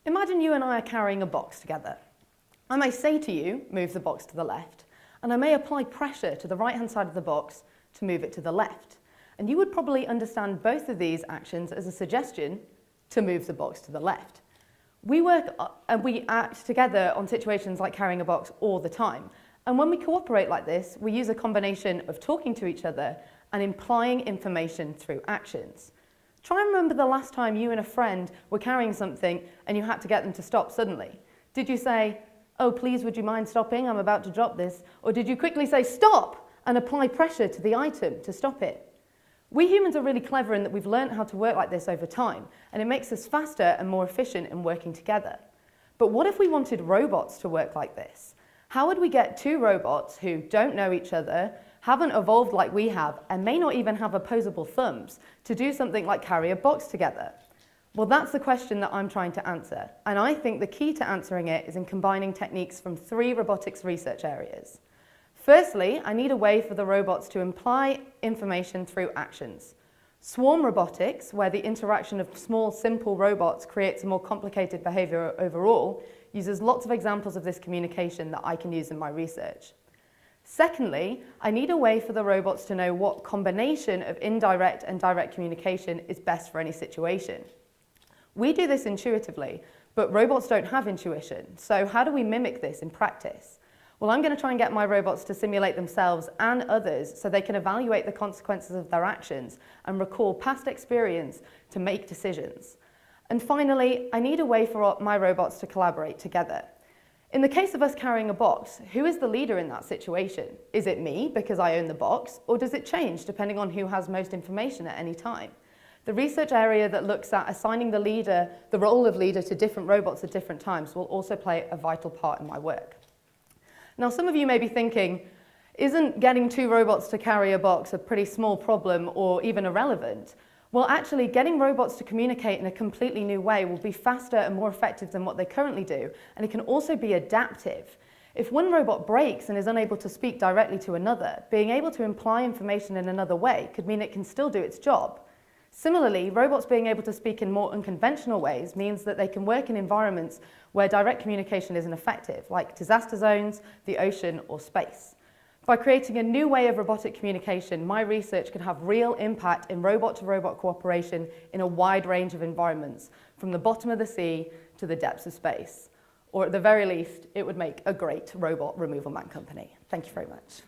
Imagine you and I are carrying a box together. I may say to you, move the box to the left, and I may apply pressure to the right-hand side of the box to move it to the left. And you would probably understand both of these actions as a suggestion to move the box to the left. We work and we act together on situations like carrying a box all the time. And when we cooperate like this, we use a combination of talking to each other and implying information through actions. Try and remember the last time you and a friend were carrying something and you had to get them to stop suddenly. Did you say, "Oh, please, would you mind stopping? I'm about to drop this." Or did you quickly say, "Stop," and apply pressure to the item to stop it? We humans are really clever in that we've learned how to work like this over time, and it makes us faster and more efficient in working together. But what if we wanted robots to work like this? How would we get two robots who don't know each other, haven't evolved like we have, and may not even have opposable thumbs, to do something like carry a box together? Well, that's the question that I'm trying to answer, and I think the key to answering it is in combining techniques from 3 robotics research areas. Firstly, I need a way for the robots to imply information through actions. Swarm robotics, where the interaction of small, simple robots creates a more complicated behavior overall, uses lots of examples of this communication that I can use in my research. Secondly, I need a way for the robots to know what combination of indirect and direct communication is best for any situation. We do this intuitively, but robots don't have intuition, so how do we mimic this in practice? Well, I'm going to try and get my robots to simulate themselves and others so they can evaluate the consequences of their actions and recall past experience to make decisions. And finally, I need a way for my robots to collaborate together. In the case of us carrying a box, who is the leader in that situation? Is it me because I own the box, or does it change depending on who has most information at any time? The research area that looks at assigning the role of leader to different robots at different times will also play a vital part in my work. Now, some of you may be thinking, isn't getting 2 robots to carry a box a pretty small problem or even irrelevant? Well, actually, getting robots to communicate in a completely new way will be faster and more effective than what they currently do, and it can also be adaptive. If one robot breaks and is unable to speak directly to another, being able to imply information in another way could mean it can still do its job. Similarly, robots being able to speak in more unconventional ways means that they can work in environments where direct communication isn't effective, like disaster zones, the ocean, or space. By creating a new way of robotic communication, my research could have real impact in robot-to-robot cooperation in a wide range of environments, from the bottom of the sea to the depths of space. Or at the very least, it would make a great robot removal man company. Thank you very much.